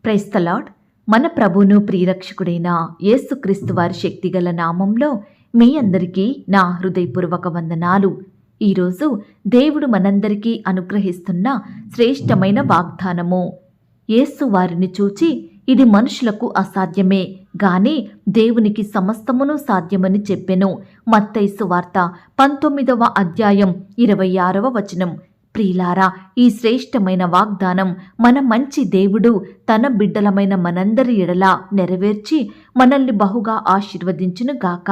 Praise the lord. మన ప్రభువును ప్రియరక్షకుడైన యేసుక్రీస్తు వారి శక్తిగల నామంలో మీ అందరికీ నా హృదయపూర్వక వందనాలు. ఈరోజు దేవుడు మనందరికీ అనుగ్రహిస్తున్న శ్రేష్టమైన వాగ్దానము. యేసు వారిని చూచి, ఇది మనుషులకు అసాధ్యమే గాని దేవునికి సమస్తమును సాధ్యమని చెప్పెను. మత్తయి సువార్త 19వ అధ్యాయం 26వ వచనం. ప్రియులారా, ఈ శ్రేష్టమైన వాగ్దానం మన మంచి దేవుడు తన బిడ్డలమైన మనందరి ఎడల నెరవేర్చి మనల్ని బహుగా ఆశీర్వదించును గాక.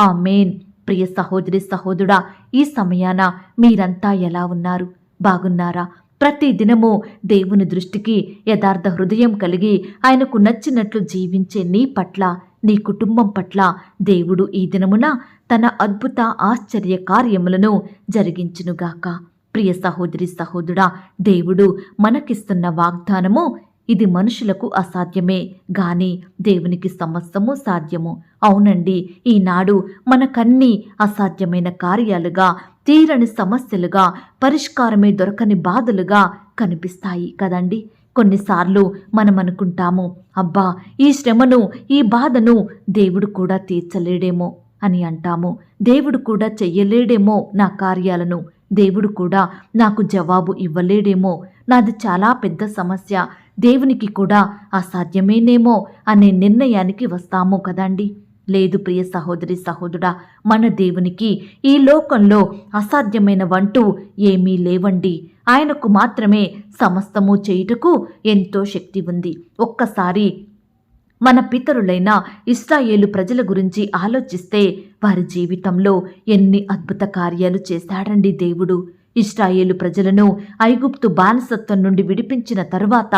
ఆమేన్. ప్రియ సహోదరి సహోదరుడా, ఈ సమయాన మీరంతా ఎలా ఉన్నారు? బాగున్నారా? ప్రతి దినము దేవుని దృష్టికి యథార్థ హృదయం కలిగి ఆయనకు నచ్చినట్లు జీవించే నీ పట్ల, నీ కుటుంబం పట్ల దేవుడు ఈ దినమున తన అద్భుత ఆశ్చర్య కార్యములను జరిగించునుగాక. ప్రియ సహోదరి సహోదరుడా, దేవుడు మనకిస్తున్న వాగ్దానము, ఇది మనుషులకు అసాధ్యమే గాని దేవునికి సమస్తము సాధ్యము. అవునండి, ఈనాడు మనకన్నీ అసాధ్యమైన కార్యాలుగా, తీరని సమస్యలుగా, పరిష్కారమే దొరకని బాధలుగా కనిపిస్తాయి కదండి. కొన్నిసార్లు మనం అనుకుంటాము, అబ్బా, ఈ శ్రమను, ఈ బాధను దేవుడు కూడా తీర్చలేడేమో అని అంటాము. దేవుడు కూడా చెయ్యలేడేమో నా కార్యాలను, దేవుడు కూడా నాకు జవాబు ఇవ్వలేడేమో, నాది చాలా పెద్ద సమస్య, దేవునికి కూడా అసాధ్యమేనేమో అనే నిర్ణయానికి వస్తాము కదండి. లేదు ప్రియ సహోదరి సహోదరుడా, మన దేవునికి ఈ లోకంలో అసాధ్యమైనవంటూ ఏమీ లేవండి. ఆయనకు మాత్రమే సమస్తము చేయుటకు ఎంతో శక్తి ఉంది. ఒక్కసారి మన పితరులైన ఇశ్రాయేలు ప్రజల గురించి ఆలోచిస్తే వారి జీవితంలో ఎన్ని అద్భుత కార్యాలు చేశాడండి దేవుడు. ఇశ్రాయేలు ప్రజలను ఐగుప్తు బానిసత్వం నుండి విడిపించిన తరువాత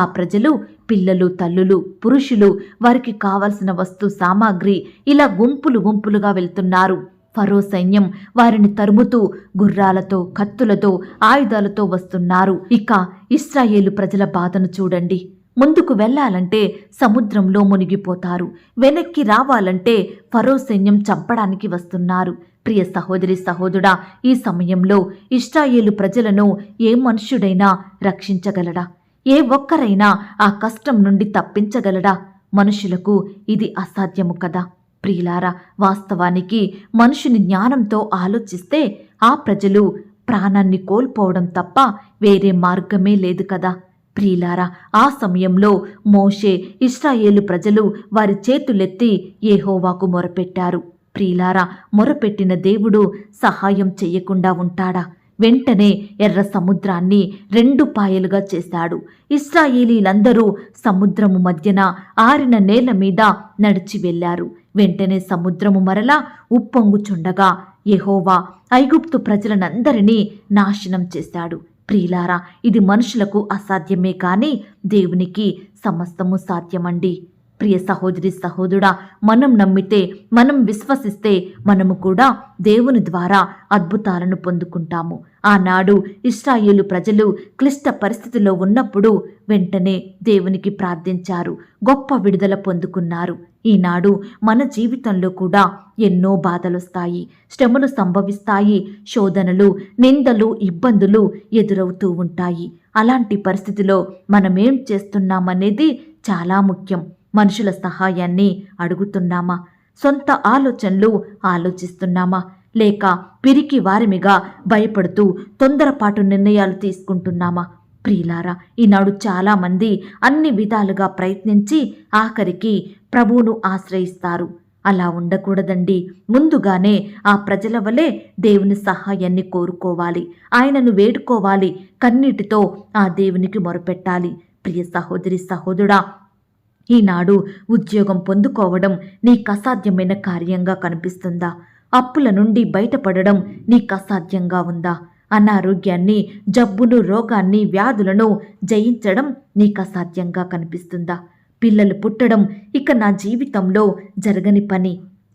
ఆ ప్రజలు పిల్లలు, తల్లులు, పురుషులు, వారికి కావలసిన వస్తు సామాగ్రి ఇలా గుంపులు గుంపులుగా వెళ్తున్నారు. ఫరో సైన్యం వారిని తరుముతూ గుర్రాలతో, కత్తులతో, ఆయుధాలతో వస్తున్నారు. ఇక ఇశ్రాయేలు ప్రజల బాధను చూడండి. ముందుకు వెళ్లాలంటే సముద్రంలో మునిగిపోతారు, వెనక్కి రావాలంటే ఫరో సైన్యం చంపడానికి వస్తున్నారు. ప్రియ సహోదరి సహోదరుడా, ఈ సమయంలో ఇశ్రాయేలు ప్రజలను ఏ మనుష్యుడైనా రక్షించగలడా? ఏ ఒక్కరైనా ఆ కష్టం నుండి తప్పించగలడా? మనుషులకు ఇది అసాధ్యము కదా. ప్రియులారా, వాస్తవానికి మనుషుని జ్ఞానంతో ఆలోచిస్తే ఆ ప్రజలు ప్రాణాన్ని కోల్పోవడం తప్ప వేరే మార్గమే లేదు కదా. ప్రియులారా, ఆ సమయంలో మోషే, ఇశ్రాయేలు ప్రజలు వారి చేతులెత్తి యెహోవాకు మొరపెట్టారు. ప్రియులారా, మొరపెట్టిన దేవుడు సహాయం చెయ్యకుండా ఉంటాడా? వెంటనే ఎర్ర సముద్రాన్ని 2 పాయలుగా చేశాడు. ఇశ్రాయేలీలందరూ సముద్రము మధ్యన ఆరిన నేల మీద నడిచి వెళ్లారు. వెంటనే సముద్రము మరలా ఉప్పొంగుచుండగా యెహోవా ఐగుప్తు ప్రజలనందరినీ నాశనం చేశాడు. ప్రియులారా, ఇది మనుషులకు అసాధ్యమే కానీ దేవునికి సమస్తము సాధ్యమండి. ప్రియ సహోదరి సహోదరుడా, మనం నమ్మితే, మనం విశ్వసిస్తే మనము కూడా దేవుని ద్వారా అద్భుతాలను పొందుకుంటాము. ఆనాడు ఇశ్రాయేలు ప్రజలు క్లిష్ట పరిస్థితిలో ఉన్నప్పుడు వెంటనే దేవునికి ప్రార్థించారు, గొప్ప విడుదల పొందుకున్నారు. ఈనాడు మన జీవితంలో కూడా ఎన్నో బాధలొస్తాయి, శ్రమలు సంభవిస్తాయి, శోధనలు, నిందలు, ఇబ్బందులు ఎదురవుతూ ఉంటాయి. అలాంటి పరిస్థితిలో మనమేం చేస్తున్నామనేది చాలా ముఖ్యం. మనుషుల సహాయాన్ని అడుగుతున్నామా? సొంత ఆలోచనలు ఆలోచిస్తున్నామా? లేక పిరికి వారిమిగా భయపడుతూ తొందరపాటు నిర్ణయాలు తీసుకుంటున్నామా? ప్రియులారా, ఈనాడు చాలామంది అన్ని విధాలుగా ప్రయత్నించి ఆఖరికి ప్రభువును ఆశ్రయిస్తారు. అలా ఉండకూడదండి. ముందుగానే ఆ ప్రజల వలె దేవుని సహాయాన్ని కోరుకోవాలి, ఆయనను వేడుకోవాలి, కన్నీటితో ఆ దేవునికి మొరపెట్టాలి. ప్రియ సహోదరి సహోదరుడా, ఈనాడు ఉద్యోగం పొందుకోవడం నీకు అసాధ్యమైన కార్యంగా కనిపిస్తుందా? అప్పుల నుండి బయటపడడం నీకు అసాధ్యంగా ఉందా? అనారోగ్యాన్ని, జబ్బును, రోగాన్ని, వ్యాధులను జయించడం నీకు అసాధ్యంగా కనిపిస్తుందా? పిల్లలు పుట్టడం ఇక నా జీవితంలో జరగని పని,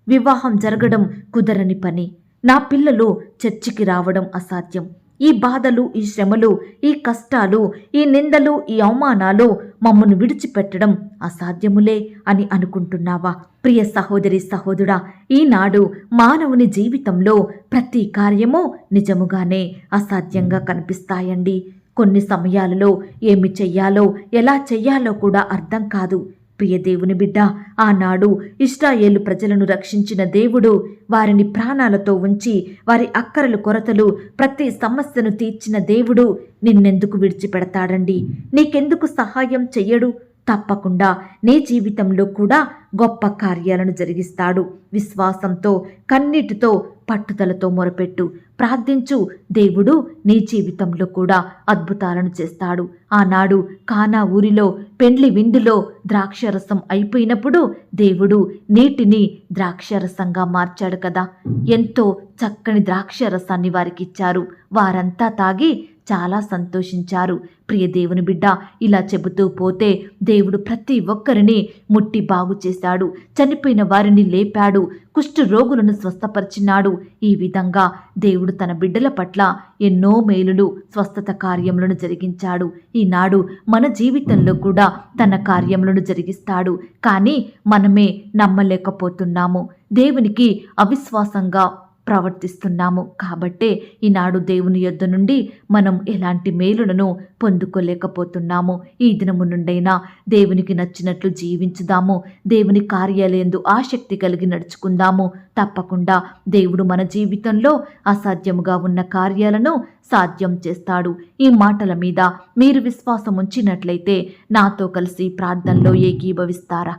వివాహం జరగడం కుదరని పని, నా పిల్లలు చర్చికి రావడం అసాధ్యం, ఈ బాధలు, ఈ శ్రమలు, ఈ కష్టాలు, ఈ నిందలు, ఈ అవమానాలు మమ్మను విడిచిపెట్టడం అసాధ్యములే అని అనుకుంటున్నావా? ప్రియ సహోదరి సహోదరుడా, ఈనాడు మానవుని జీవితంలో ప్రతి కార్యము నిజముగానే అసాధ్యంగా కనిపిస్తాయండి. కొన్ని సమయాలలో ఏమి చెయ్యాలో ఎలా చెయ్యాలో కూడా అర్థం కాదు. ప్రియ దేవుని బిడ్డ, ఆనాడు ఇశ్రాయేలు ప్రజలను రక్షించిన దేవుడు వారిని ప్రాణాలతో ఉంచి వారి అక్కరలు కొరతలు ప్రతి సమస్యను తీర్చిన దేవుడు నిన్నెందుకు విడిచిపెడతాడండి? నీకెందుకు సహాయం చెయ్యడు? తప్పకుండా నీ జీవితంలో కూడా గొప్ప కార్యాలను జరిగిస్తాడు. విశ్వాసంతో, కన్నీటితో, పట్టుదలతో మొరపెట్టు, ప్రార్థించు. దేవుడు నీ జీవితంలో కూడా అద్భుతాలను చేస్తాడు. ఆనాడు కానా ఊరిలో పెండ్లి విందులో ద్రాక్షరసం అయిపోయినప్పుడు దేవుడు నీటిని ద్రాక్షరసంగా మార్చాడు కదా. ఎంతో చక్కని ద్రాక్షరసాన్ని వారికిచ్చారు. వారంతా తాగి చాలా సంతోషించారు. ప్రియ దేవుని బిడ్డ, ఇలా చెబుతూ పోతే దేవుడు ప్రతి ఒక్కరిని ముట్టి బాగు చేశాడు. చనిపోయిన వారిని లేపాడు. కుష్ఠ రోగులను స్వస్థపరిచినాడు. ఈ విధంగా దేవుడు తన బిడ్డల పట్ల ఎన్నో మేలులు, స్వస్థత కార్యములను జరిగించాడు. ఈనాడు మన జీవితంలో కూడా తన కార్యములను జరిగిస్తాడు. కానీ మనమే నమ్మలేకపోతున్నాము. దేవునికి అవిశ్వాసంగా ప్రవర్తిస్తున్నాము. కాబట్టే ఈనాడు దేవుని యొద్ద నుండి మనం ఎలాంటి మేలులను పొందుకోలేకపోతున్నాము. ఈ దినము నుండైనా దేవునికి నచ్చినట్లు జీవించుదాము. దేవుని కార్యాలయందు ఆసక్తి కలిగి నడుచుకుందాము. తప్పకుండా దేవుడు మన జీవితంలో అసాధ్యముగా ఉన్న కార్యాలను సాధ్యం చేస్తాడు. ఈ మాటల మీద మీరు విశ్వాసం ఉంచినట్లయితే నాతో కలిసి ప్రార్థనలో ఏకీభవిస్తారా?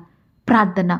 ప్రార్థన.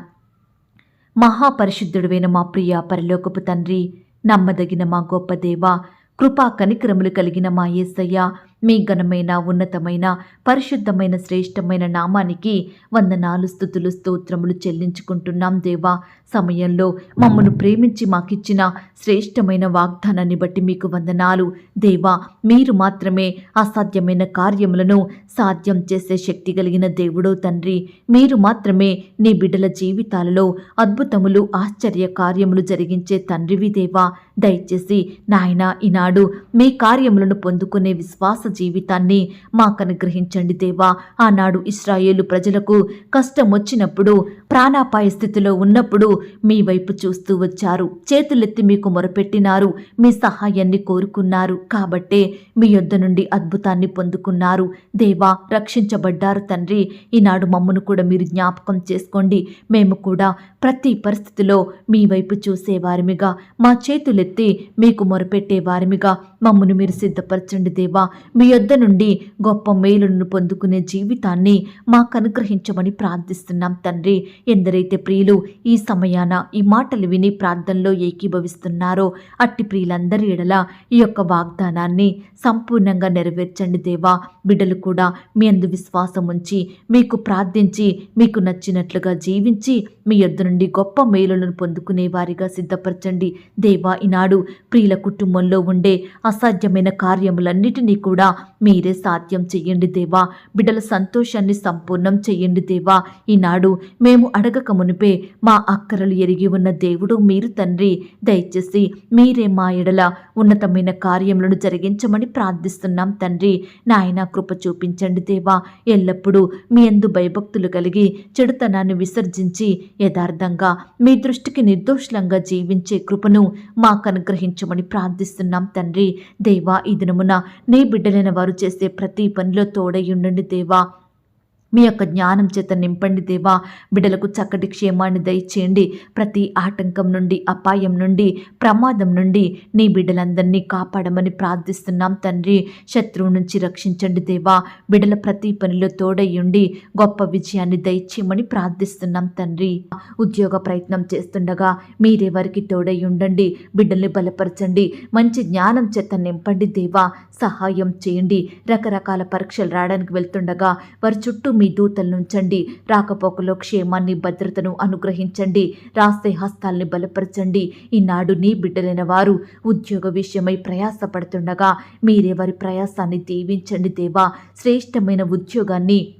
మహాపరిశుద్ధుడైన మా ప్రియ పరలోకపు తండ్రి, నమ్మదగిన మా గొప్ప దేవా, కృపా కనికరములు కలిగిన మా యేసయ్య, మీ ఘనమైన, ఉన్నతమైన, పరిశుద్ధమైన, శ్రేష్టమైన నామానికి వందనాలు, స్తుతులు, స్తోత్రములు చెల్లించుకుంటున్నాం దేవా. సమయంలో మమ్మను ప్రేమించి మాకిచ్చిన శ్రేష్టమైన వాగ్దానాన్ని బట్టి మీకు వందనాలు దేవా. మీరు మాత్రమే అసాధ్యమైన కార్యములను సాధ్యం చేసే శక్తి కలిగిన దేవుడో తండ్రి. మీరు మాత్రమే నీ బిడ్డల జీవితాలలో అద్భుతములు, ఆశ్చర్య కార్యములు జరిగించే తండ్రివి దేవా. దయచేసి నాయన, ఈనాడు మీ కార్యములను పొందుకునే విశ్వాస జీవితాన్ని మాకు అనుగ్రహించండి దేవా. ఆనాడు ఇశ్రాయేలు ప్రజలకు కష్టం వచ్చినప్పుడు, ప్రాణాపాయ స్థితిలో ఉన్నప్పుడు మీ వైపు చూస్తూ వచ్చారు. చేతులెత్తి మీకు మొరపెట్టినారు. మీ సహాయాన్ని కోరుకున్నారు. కాబట్టే మీ యొద్ద నుండి అద్భుతాన్ని పొందుకున్నారు దేవా. రక్షించబడ్డారు తండ్రి. ఈనాడు మమ్మను కూడా మీరు జ్ఞాపకం చేసుకోండి. మేము కూడా ప్రతి పరిస్థితిలో మీ వైపు చూసేవారిమిగా, మా చేతులెత్తి మీకు మొరపెట్టే వారిమిగా మమ్మను మీరు సిద్ధపరచండి దేవా. మీ యొద్ద నుండి గొప్ప మేలులను పొందుకునే జీవితాన్ని మాకు అనుగ్రహించమని ప్రార్థిస్తున్నాం తండ్రి. ఎందరైతే ప్రియులు ఈ సమయాన ఈ మాటలు విని ప్రార్థనలో ఏకీభవిస్తున్నారో అట్టి ప్రియులందరి ఎడల ఈ యొక్క వాగ్దానాన్ని సంపూర్ణంగా నెరవేర్చండి దేవా. బిడ్డలు కూడా మీ అందు విశ్వాసం ఉంచి, మీకు ప్రార్థించి, మీకు నచ్చినట్లుగా జీవించి మీ యొద్ద నుండి గొప్ప మేలులను పొందుకునే వారిగా సిద్ధపరచండి దేవా. ఈనాడు ప్రియుల కుటుంబంలో ఉండే అసాధ్యమైన కార్యములన్నిటినీ కూడా మీరే సాధ్యం చెయ్యండి దేవా. బిడ్డల సంతోషాన్ని సంపూర్ణం చెయ్యండి దేవా. ఈనాడు మేము అడగక మునిపే మా అక్కరలు ఎరిగి ఉన్న దేవుడు మీరు తండ్రి. దయచేసి మీరే మా ఎడల ఉన్నతమైన కార్యములను జరిగించమని ప్రార్థిస్తున్నాం తండ్రి. నాయన, కృప చూపించండి దేవా. ఎల్లప్పుడూ మీ యందు భయభక్తులు కలిగి చెడుతనాన్ని విసర్జించి యథార్థంగా మీ దృష్టికి నిర్దోషులంగా జీవించే కృపను మాకు అనుగ్రహించమని ప్రార్థిస్తున్నాం తండ్రి. దేవా, ఈ దినమున నీ బిడ్డలైన వారు చేసే ప్రతి పనిలో తోడై ఉండండి దేవా. మీ యొక్క జ్ఞానం చేత నింపండి దేవా. బిడ్డలకు చక్కటి క్షేమాన్ని దయచేయండి. ప్రతి ఆటంకం నుండి, అపాయం నుండి, ప్రమాదం నుండి నీ బిడ్డలందరినీ కాపాడమని ప్రార్థిస్తున్నాం తండ్రి. శత్రువు నుంచి రక్షించండి దేవా. బిడ్డల ప్రతి పనిలో తోడయ్యుండి గొప్ప విజయాన్ని దయచేయమని ప్రార్థిస్తున్నాం తండ్రి. ఉద్యోగ ప్రయత్నం చేస్తుండగా మీరే వారికి తోడై ఉండండి. బిడ్డల్ని బలపరచండి. మంచి జ్ఞానం చేత నింపండి దేవా. సహాయం చేయండి. రకరకాల పరీక్షలు రావడానికి వెళ్తుండగా వారి చుట్టూ మీ దూతలను ఉంచండి. రాకపోకలో క్షేమాన్ని, భద్రతను అనుగ్రహించండి. రాసే హస్తాల్ని బలపరచండి. ఈనాడు నీ బిడ్డలైన వారు ఉద్యోగ విషయమై ప్రయాసపడుతుండగా మీరే వారి ప్రయాసాన్ని దీవించండి దేవా. శ్రేష్టమైన ఉద్యోగాన్ని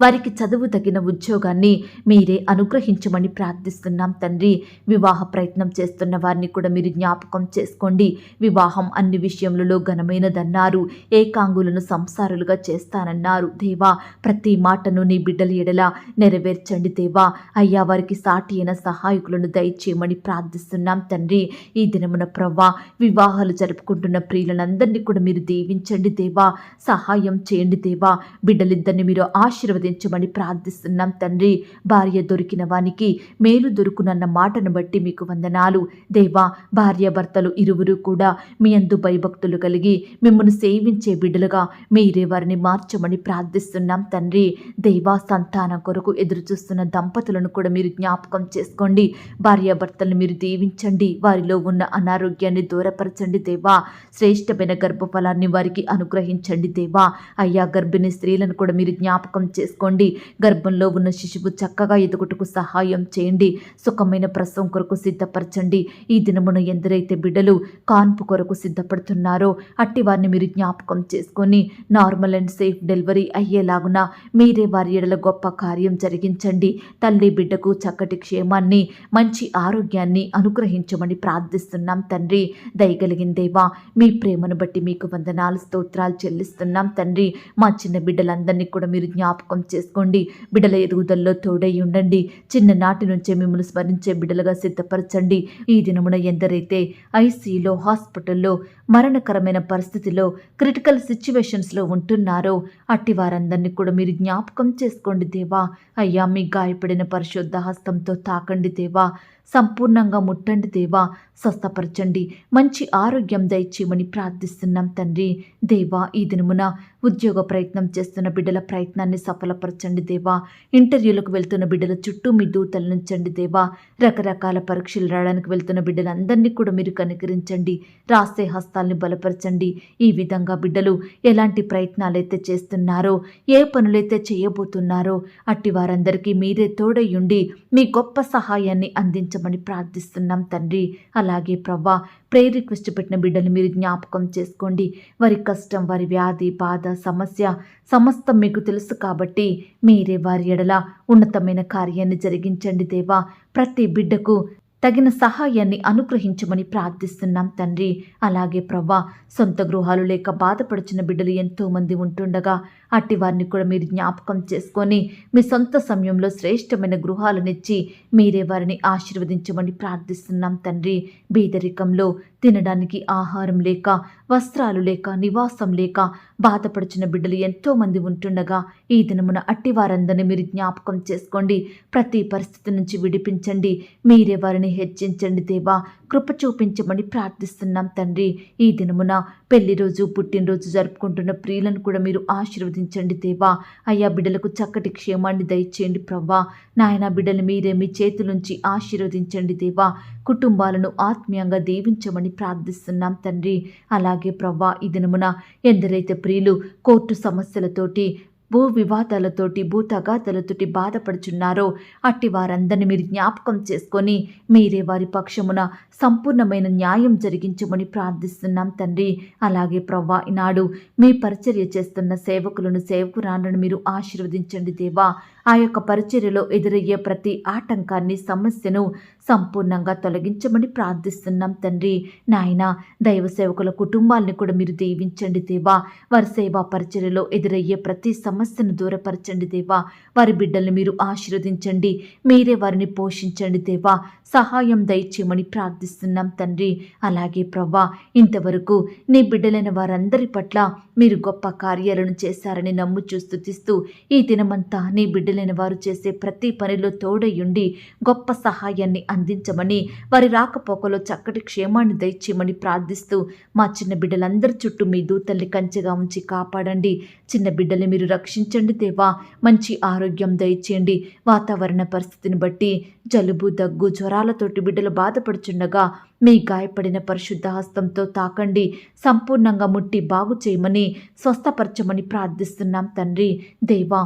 వారికి చదువు తగిన ఉద్యోగాన్ని మీరే అనుగ్రహించమని ప్రార్థిస్తున్నాం తండ్రి. వివాహ ప్రయత్నం చేస్తున్న వారిని కూడా మీరు జ్ఞాపకం చేసుకోండి. వివాహం అన్ని విషయములలో ఘనమైనదన్నారు. ఏకాంగులను సంసారులుగా చేస్తానన్నారు. దేవా, ప్రతి మాటను నీ బిడ్డల ఎడల నెరవేర్చండి దేవా. అయ్యా, వారికి సాటి అయిన సహాయకులను దయచేయమని ప్రార్థిస్తున్నాం తండ్రి. ఈ దినమున ప్రవ్వా, వివాహాలు జరుపుకుంటున్న ప్రియులందరినీ కూడా మీరు దీవించండి దేవా. సహాయం చేయండి దేవా. బిడ్డలిద్దరిని మీరు ఆశీర్వదించమని ప్రార్థిస్తున్నాం తండ్రి. భార్య దొరికిన వానికి మేలు దొరుకునన్న మాటను బట్టి మీకు వందనాలు దేవా. భార్యాభర్తలు ఇరువురు కూడా మీ యందు భయభక్తులు కలిగి మిమ్మల్ని సేవించే బిడ్డలుగా మీరే వారిని మార్చమని ప్రార్థిస్తున్నాం తండ్రి. దేవా, సంతానం కొరకు ఎదురు చూస్తున్న దంపతులను కూడా మీరు జ్ఞాపకం చేసుకోండి. భార్యాభర్తలను మీరు దీవించండి. వారిలో ఉన్న అనారోగ్యాన్ని దూరపరచండి దేవా. శ్రేష్టమైన గర్భఫలాన్ని వారికి అనుగ్రహించండి దేవా. అయ్యా, గర్భిణీ స్త్రీలను కూడా మీరు జ్ఞాపకం చేసుకోండి. గర్భంలో ఉన్న శిశువు చక్కగా ఎదుగుటకు సహాయం చేయండి. సుఖమైన ప్రసవం కొరకు సిద్ధపరచండి. ఈ దినమున ఎందరైతే బిడ్డలు కాన్పు కొరకు సిద్ధపడుతున్నారో అట్టి వారిని మీరు జ్ఞాపకం చేసుకొని నార్మల్ అండ్ సేఫ్ డెలివరీ అయ్యేలాగున మీరే వారి ఎడల గొప్ప కార్యం జరిగించండి. తల్లి బిడ్డకు చక్కటి క్షేమాన్ని, మంచి ఆరోగ్యాన్ని అనుగ్రహించమని ప్రార్థిస్తున్నాం తండ్రి. దయగలిగిన దేవా, మీ ప్రేమను బట్టి మీకు వందనాలు, స్తోత్రాలు చెల్లిస్తున్నాం తండ్రి. మా చిన్న బిడ్డలందరినీ కూడా మీరు జ్ఞాపకం చేసుకోండి. బిడ్డల ఎదుగుదలలో తోడై ఉండండి. చిన్ననాటి నుంచే మిమ్మల్ని స్మరించే బిడ్డలుగా సిద్ధపరచండి. ఈ దినమున ఎందరైతే ఐసీలో, హాస్పిటల్లో, మరణకరమైన పరిస్థితిలో, క్రిటికల్ సిచ్యువేషన్స్లో ఉంటున్నారో అట్టి వారందరినీ కూడా మీరు జ్ఞాపకం చేసుకోండి దేవా. అయ్యా, మీ గాయపడిన పరిశుద్ధ హస్తంతో తాకండి దేవా. సంపూర్ణంగా ముట్టండి దేవా. స్వస్థపరచండి. మంచి ఆరోగ్యం దయచేయమని ప్రార్థిస్తున్నాం తండ్రి. దేవా, ఈ దినమున ఉద్యోగ ప్రయత్నం చేస్తున్న బిడ్డల ప్రయత్నాన్ని సఫలపరచండి దేవా. ఇంటర్వ్యూలకు వెళ్తున్న బిడ్డల చుట్టూ మీ దూతలు నుంచండి దేవా. రకరకాల పరీక్షలు రాయడానికి వెళ్తున్న బిడ్డలందరినీ కూడా మీరు కనికరించండి. రాసే హస్తాల్ని బలపరచండి. ఈ విధంగా బిడ్డలు ఎలాంటి ప్రయత్నాలైతే చేస్తున్నారో, ఏ పనులైతే చేయబోతున్నారో అట్టి వారందరికీ మీరే తోడయ్యుండి మీ గొప్ప సహాయాన్ని అందించమని ప్రార్థిస్తున్నాం తండ్రి. అలాగే ప్రవ్వా, ప్రేయర్ రిక్వెస్ట్ పెట్టిన బిడ్డలు మీరు జ్ఞాపకం చేసుకోండి. వారి కష్టం, వారి వ్యాధి, బాధ, సమస్య సమస్తం మీకు తెలుసు కాబట్టి మీరే వారి ఎడల ఉన్నతమైన కార్యాన్ని జరిగించండి దేవా. ప్రతి బిడ్డకు తగిన సహాయాన్ని అనుగ్రహించమని ప్రార్థిస్తున్నాం తండ్రి. అలాగే ప్రవ్వా, సొంత గృహాలు లేక బాధపడుచున్న బిడ్డలు ఎంతోమంది ఉంటుండగా అట్టి వారిని కూడా మీరు జ్ఞాపకం చేసుకొని మీ సొంత సమయంలో శ్రేష్టమైన గృహాలనిచ్చి మీరే వారిని ఆశీర్వదించమని ప్రార్థిస్తున్నాం తండ్రి. బీదరికంలో తినడానికి ఆహారం లేక, వస్త్రాలు లేక, నివాసం లేక బాధపడుచున్న బిడ్డలు ఎంతోమంది ఉంటుండగా ఈ దినమున అట్టి వారందరినీ మీరు జ్ఞాపకం చేసుకోండి. ప్రతి పరిస్థితి నుంచి విడిపించండి. మీరే వారిని హెచ్చించండి దేవా. కృప చూపించమని ప్రార్థిస్తున్నాం తండ్రి. ఈ దినమున పెళ్లి రోజు, పుట్టినరోజు జరుపుకుంటున్న ప్రియులను కూడా మీరు ఆశీర్వదించండి దేవా. అయ్యా, బిడ్డలకు చక్కటి క్షేమాన్ని దయచేయండి ప్రవ్వా. నాయన, బిడ్డలు మీరే మీ చేతులుంచి ఆశీర్వదించండి దేవా. కుటుంబాలను ఆత్మీయంగా దీవించమని ప్రార్థిస్తున్నాం తండ్రి. అలాగే ప్రవ్వా, ఈ దినమున ఎందరైతే ప్రియులు కోర్టు సమస్యలతోటి, భూ వివాదాలతోటి, భూ తగాదాలతోటి బాధపడుచున్నారో అట్టి వారందరినీ మీరు జ్ఞాపకం చేసుకొని మీరే వారి పక్షమున సంపూర్ణమైన న్యాయం జరిగించమని ప్రార్థిస్తున్నాం తండ్రి. అలాగే ప్రవ్వా, ఈనాడు మీ పరిచర్య చేస్తున్న సేవకులను, సేవకురాలను మీరు ఆశీర్వదించండి దేవా. ఆ యొక్క పరిచర్యలో ఎదురయ్యే ప్రతి ఆటంకాన్ని, సమస్యను సంపూర్ణంగా తొలగించమని ప్రార్థిస్తున్నాం తండ్రి. నాయన, దైవ సేవకుల కుటుంబాలని కూడా మీరు దీవించండి దేవా. వారి సేవా పరిచర్యలో ఎదురయ్యే ప్రతి సమస్యను దూరపరచండి దేవా. వారి బిడ్డల్ని మీరు ఆశీర్వదించండి. మీరే వారిని పోషించండి దేవా. సహాయం దయచేయమని ప్రార్థిస్తున్నాం తండ్రి. అలాగే ప్రవ్వా, ఇంతవరకు నీ బిడ్డలైన వారందరి పట్ల మీరు గొప్ప కార్యాలను చేశారని నమ్ముచూ స్తుతిస్తూ ఈ దినమంతా నీ బిడ్డలైన వారు చేసే ప్రతి పనిలో తోడయుండి గొప్ప సహాయాన్ని అందించమని, వారి రాకపోకలో చక్కటి క్షేమాన్ని దయచేయమని ప్రార్థిస్తూ మా చిన్న బిడ్డలందరి చుట్టూ మీ దూతల్ని కంచెగా ఉంచి కాపాడండి. చిన్న బిడ్డల్ని మీరు రక్షించండి దేవా. మంచి ఆరోగ్యం దయచేయండి. వాతావరణ పరిస్థితిని బట్టి జలుబు, దగ్గు, జ్వరాలతోటి బిడ్డలు బాధపడుచుండగా మీ గాయపడిన పరిశుద్ధ హస్తంతో తాకండి. సంపూర్ణంగా ముట్టి బాగు చేయమని, స్వస్థపరచమని ప్రార్థిస్తున్నాం తండ్రి. దేవా,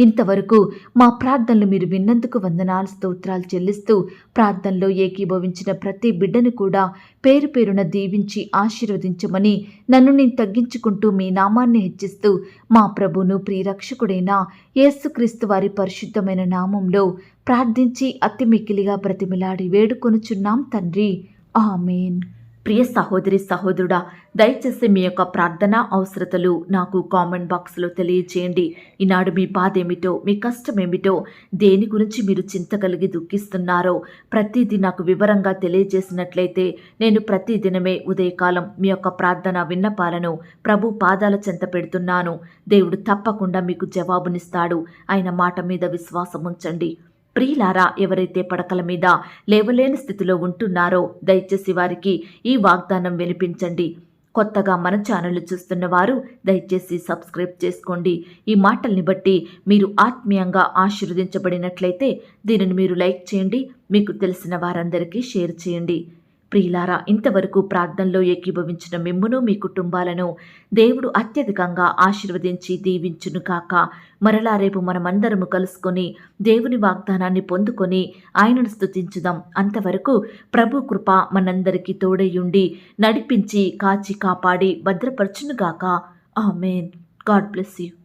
ఇంతవరకు మా ప్రార్థనలు మీరు విన్నందుకు వందనాలు స్తోత్రాలు చెల్లిస్తూ ప్రార్థనలో ఏకీభవించిన ప్రతి బిడ్డను కూడా పేరు పేరున దీవించి ఆశీర్వదించమని నన్ను నేను తగ్గించుకుంటూ మీ నామాన్ని హెచ్చిస్తూ మా ప్రభును ప్రియరక్షకుడైన యేసుక్రీస్తు వారి పరిశుద్ధమైన నామంలో ప్రార్థించి అతి మిక్కిలిగా బ్రతిమిలాడి వేడుకొనుచున్నాం తండ్రి. ఆమేన్. ప్రియ సహోదరి సహోదరుడా, దయచేసి మీ యొక్క ప్రార్థన అవసరతలు నాకు కామెంట్ బాక్స్లో తెలియచేయండి. ఈనాడు మీ బాధ ఏమిటో, మీ కష్టం ఏమిటో, దేని గురించి మీరు చింత కలిగి దుఃఖిస్తున్నారో ప్రతిదీ నాకు వివరంగా తెలియజేసినట్లయితే నేను ప్రతిదినమే ఉదయకాలం మీ యొక్క ప్రార్థన విన్నపాలను ప్రభు పాదాల చెంత పెడుతున్నాను. దేవుడు తప్పకుండా మీకు జవాబునిస్తాడు. ఆయన మాట మీద విశ్వాసం ఉంచండి. ప్రియులారా, ఎవరైతే పడకల మీద లేవలేని స్థితిలో ఉంటున్నారో దయచేసి వారికి ఈ వాగ్దానం వినిపించండి. కొత్తగా మన ఛానల్ చూస్తున్న వారు దయచేసి సబ్స్క్రైబ్ చేసుకోండి. ఈ మాటల్ని బట్టి మీరు ఆత్మీయంగా ఆశీర్వదించబడినట్లయితే దీనిని మీరు లైక్ చేయండి, మీకు తెలిసిన వారందరికీ షేర్ చేయండి. ప్రియులారా, ఇంతవరకు ప్రార్థనలో ఏకీభవించిన మిమ్మును మీ కుటుంబాలను దేవుడు అత్యధికంగా ఆశీర్వదించి దీవించును కాక. మరలా రేపు మనమందరము కలుసుకొని దేవుని వాగ్దానాన్ని పొందుకొని ఆయనను స్తుతించుదాం. అంతవరకు ప్రభు కృప మనందరికీ తోడయుండి నడిపించి కాచి కాపాడి భద్రపరచునుగాక. ఆమేన్. God bless you.